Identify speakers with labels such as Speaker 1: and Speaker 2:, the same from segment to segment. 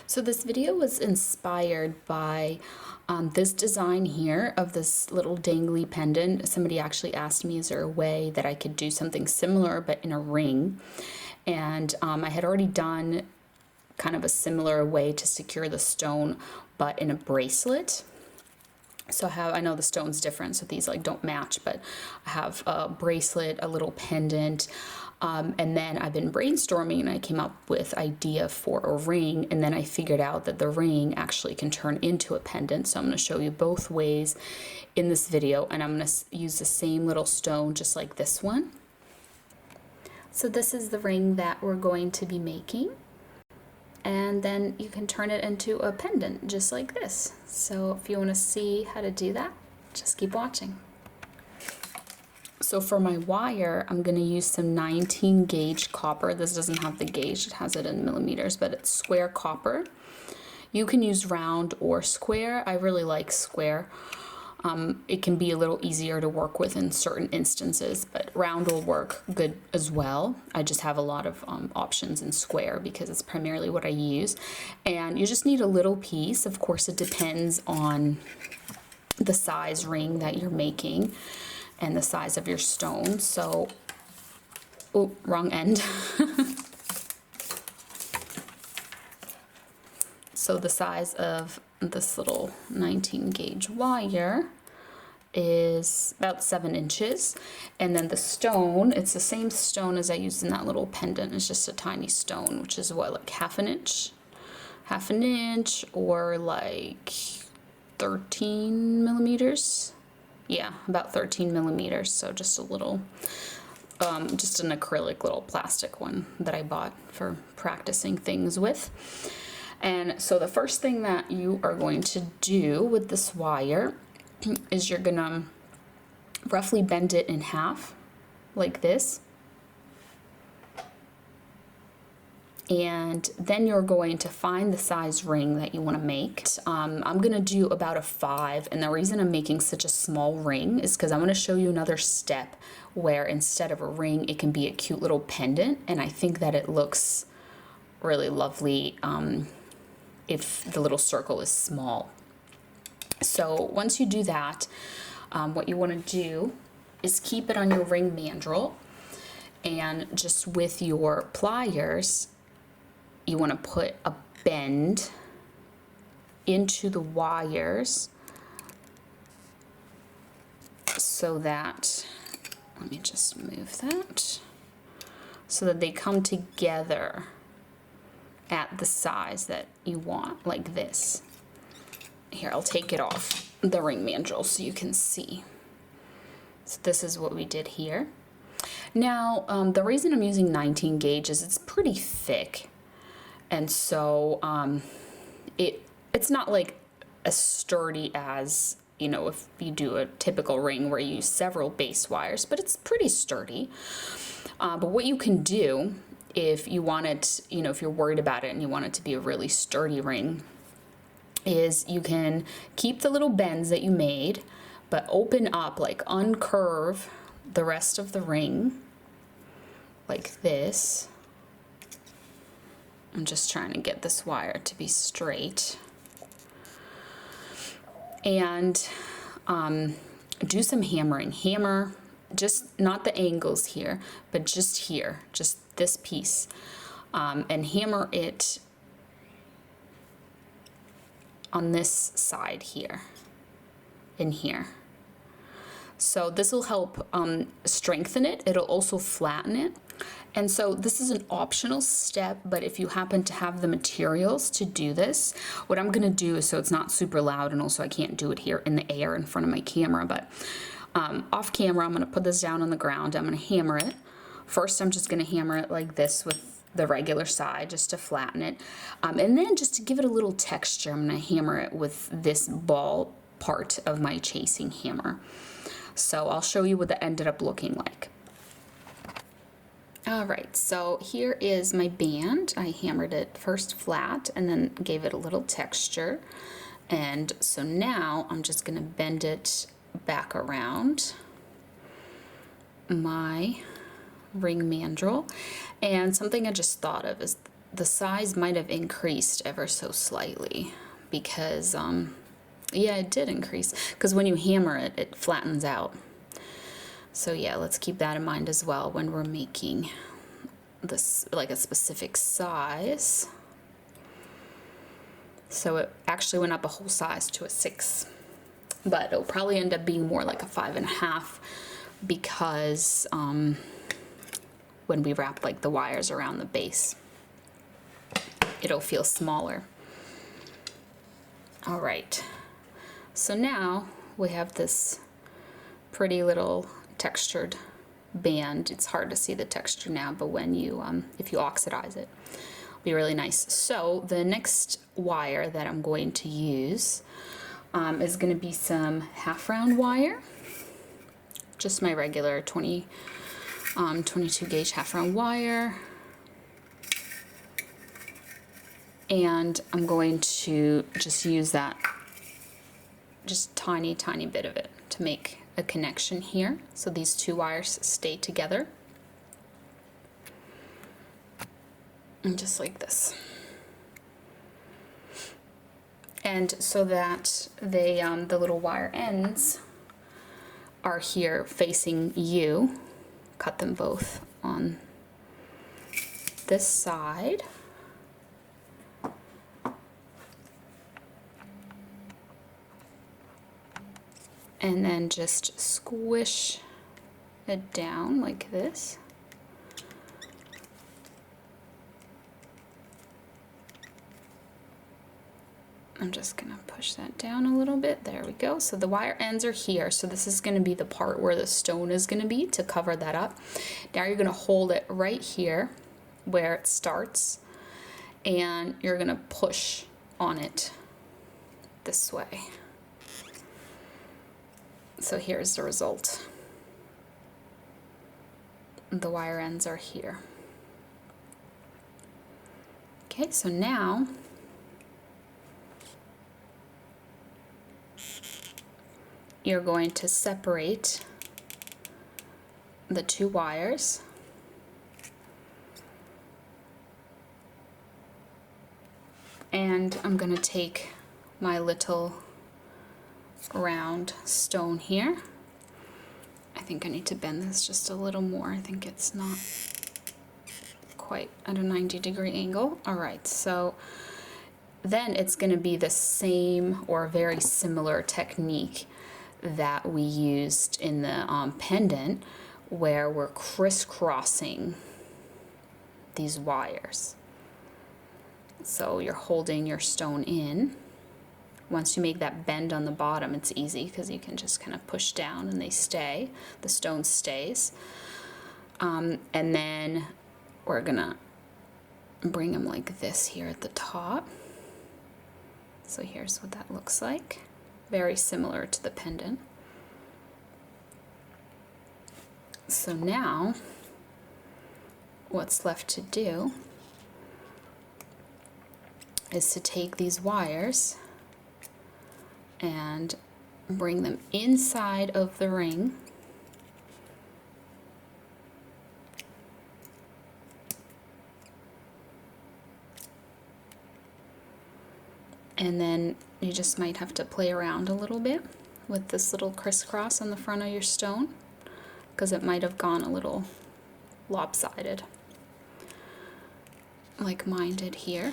Speaker 1: So this video was inspired by this design here of this little dangly pendant. Somebody actually asked me, is there a way that I could do something similar but in a ring? And I had already done kind of a similar way to secure the stone, but in a bracelet. So I know the stone's different, so these like don't match, but I have a bracelet, a little pendant, and then I've been brainstorming and I came up with idea for a ring, and then I figured out that the ring actually can turn into a pendant. So I'm going to show you both ways in this video, and I'm going to use the same little stone just like this one. So this is the ring that we're going to be making. And then you can turn it into a pendant just like this. So if you want to see how to do that, just keep watching. So for my wire, I'm going to use some 19 gauge copper. This doesn't have the gauge, it has it in millimeters, but it's square copper. You can use round or square. I really like square. It can be a little easier to work with in certain instances, but round will work good as well. I just have a lot of options in square because it's primarily what I use. And you just need a little piece. Of course, it depends on the size ring that you're making and the size of your stone. So, oh, wrong end. So the size of this little 19 gauge wire is about 7 inches, and then the stone, it's the same stone as I used in that little pendant. It's just a tiny stone, which is what, like half an inch or like 13 millimeters. Yeah, about 13 millimeters. So just a little just an acrylic little plastic one that I bought for practicing things with. And so the first thing that you are going to do with this wire is you're gonna roughly bend it in half like this. And then you're going to find the size ring that you want to make. I'm gonna do about a 5, and the reason I'm making such a small ring is because I'm gonna show you another step where instead of a ring, it can be a cute little pendant, and I think that it looks really lovely if the little circle is small. So once you do that, what you want to do is keep it on your ring mandrel, and just with your pliers, you want to put a bend into the wires so that, let me just move that, so that they come together at the size that you want, like this. Here, I'll take it off the ring mandrel so you can see. So this is what we did here. Now, the reason I'm using 19 gauge is it's pretty thick, and so it's not like as sturdy as, you know, if you do a typical ring where you use several base wires, but it's pretty sturdy. But what you can do if you want it, you know, if you're worried about it and you want it to be a really sturdy ring, is you can keep the little bends that you made, but open up, like uncurve the rest of the ring like this. I'm just trying to get this wire to be straight. And do some hammering. Hammer, just not the angles here, but just here, just this piece, and hammer it on this side here, in here. So this will help strengthen it. It'll also flatten it. And so this is an optional step, but if you happen to have the materials to do this, what I'm gonna do is, so it's not super loud, and also I can't do it here in the air in front of my camera, but off camera, I'm gonna put this down on the ground. I'm gonna hammer it. First, I'm just gonna hammer it like this with the regular side just to flatten it. And then just to give it a little texture, I'm gonna hammer it with this ball part of my chasing hammer. So I'll show you what that ended up looking like. All right, so here is my band. I hammered it first flat and then gave it a little texture. And so now I'm just gonna bend it back around my ring mandrel. And something I just thought of is the size might have increased ever so slightly because, yeah, it did increase because when you hammer it, it flattens out. So yeah, let's keep that in mind as well when we're making this like a specific size. So it actually went up a whole size to a 6, but it'll probably end up being more like a 5.5 because when we wrap like the wires around the base, it'll feel smaller. All right, so now we have this pretty little textured band. It's hard to see the texture now, but when you if you oxidize it, it'll be really nice. So the next wire that I'm going to use is going to be some half round wire, just my regular 22 gauge half round wire. And I'm going to just use that, just tiny bit of it to make a connection here. So these two wires stay together. And just like this. And so that they, the little wire ends are here facing you. Cut them both on this side. And then just squish it down like this. I'm just gonna push that down a little bit. There we go. So the wire ends are here. So this is gonna be the part where the stone is gonna be to cover that up. Now you're gonna hold it right here where it starts, and you're gonna push on it this way. So here's the result. The wire ends are here. Okay, so now you're going to separate the two wires. And I'm going to take my little round stone here. I think I need to bend this just a little more. I think it's not quite at a 90-degree angle. All right, so then it's going to be the same or very similar technique that we used in the pendant, where we're crisscrossing these wires. So you're holding your stone in. Once you make that bend on the bottom, it's easy because you can just kind of push down and they stay. The stone stays. And then we're gonna bring them like this here at the top. So here's what that looks like. Very similar to the pendant. So now, what's left to do is to take these wires and bring them inside of the ring. And then you just might have to play around a little bit with this little crisscross on the front of your stone, because it might have gone a little lopsided, like mine did here.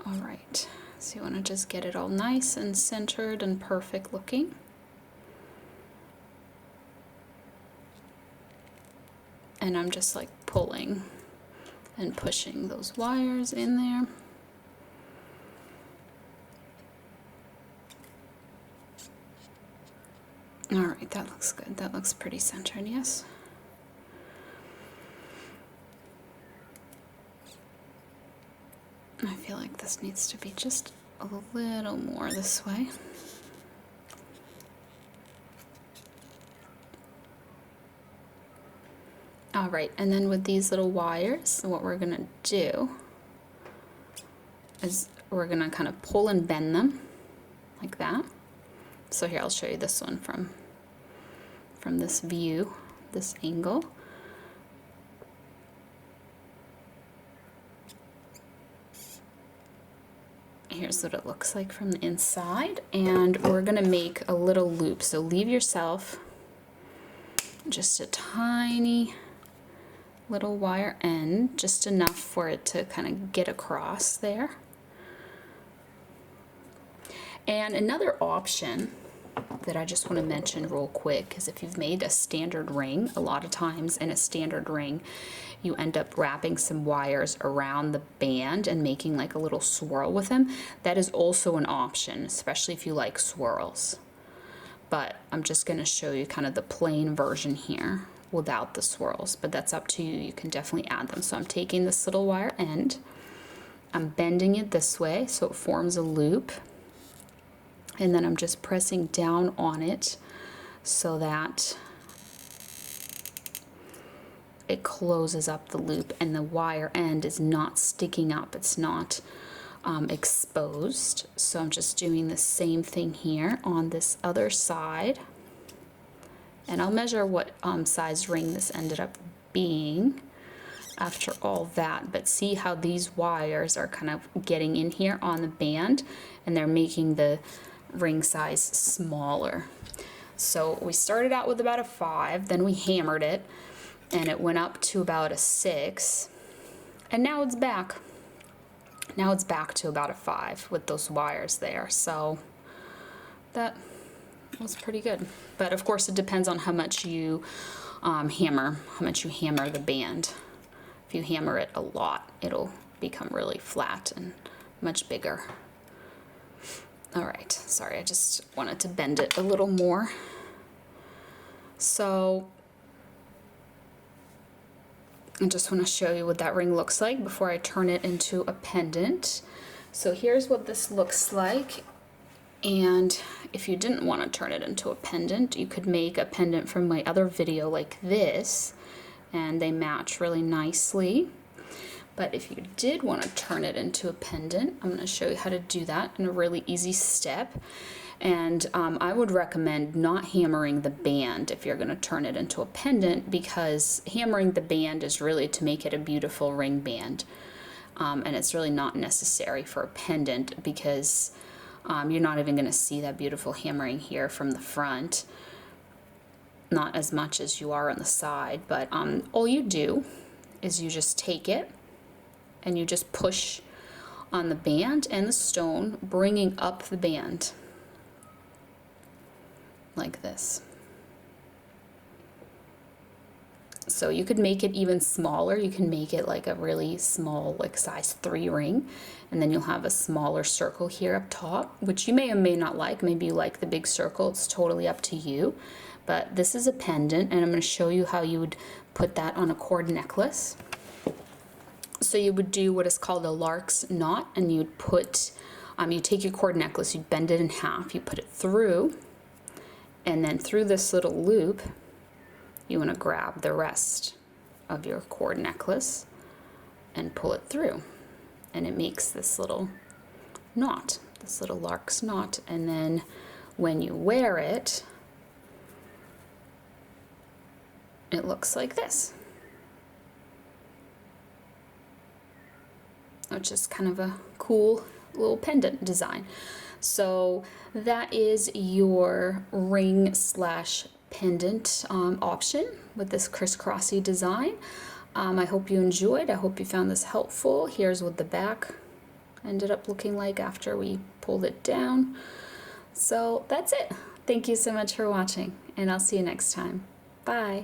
Speaker 1: All right. So you want to just get it all nice and centered and perfect looking. And I'm just like pulling and pushing those wires in there. All right, that looks good. That looks pretty centered, yes. I feel like this needs to be just a little more this way. All right, and then with these little wires, what we're gonna do is we're gonna kind of pull and bend them like that. So here, I'll show you this one from this view, this angle. Here's what it looks like from the inside, and we're gonna make a little loop. So leave yourself just a tiny little wire end, just enough for it to kind of get across there. And another option that I just want to mention real quick is if you've made a standard ring, a lot of times in a standard ring you end up wrapping some wires around the band and making like a little swirl with them. That is also an option, especially if you like swirls. But I'm just going to show you kind of the plain version here without the swirls, but that's up to you. You can definitely add them. So I'm taking this little wire end, I'm bending it this way so it forms a loop, and then I'm just pressing down on it so that it closes up the loop and the wire end is not sticking up, it's not exposed. So I'm just doing the same thing here on this other side, and I'll measure what size ring this ended up being after all that. But see how these wires are kind of getting in here on the band and they're making the ring size smaller. So we started out with about a 5, then we hammered it and it went up to about a 6, and now it's back. Now it's back to about a 5 with those wires there. So that was pretty good. But of course it depends on how much you hammer the band. If you hammer it a lot, it'll become really flat and much bigger. All right, sorry, I just wanted to bend it a little more. So I just want to show you what that ring looks like before I turn it into a pendant. So here's what this looks like. And if you didn't want to turn it into a pendant, you could make a pendant from my other video like this, and they match really nicely. But if you did want to turn it into a pendant, I'm going to show you how to do that in a really easy step. And I would recommend not hammering the band if you're going to turn it into a pendant, because hammering the band is really to make it a beautiful ring band. And it's really not necessary for a pendant, because you're not even going to see that beautiful hammering here from the front. Not as much as you are on the side, but all you do is you just take it and you just push on the band and the stone, bringing up the band like this. So you could make it even smaller. You can make it like a really small, like size 3 ring, and then you'll have a smaller circle here up top, which you may or may not like. Maybe you like the big circle. It's totally up to you. But this is a pendant, and I'm going to show you how you would put that on a cord necklace. So you would do what is called a lark's knot, and you'd put, you take your cord necklace, you'd bend it in half, you put it through, and then through this little loop, you want to grab the rest of your cord necklace and pull it through, and it makes this little knot, this little lark's knot. And then when you wear it, it looks like this, which is kind of a cool little pendant design. So that is your ring slash pendant option with this crisscrossy design. I hope you enjoyed. I hope you found this helpful. Here's what the back ended up looking like after we pulled it down. So that's it. Thank you so much for watching, and I'll see you next time. Bye.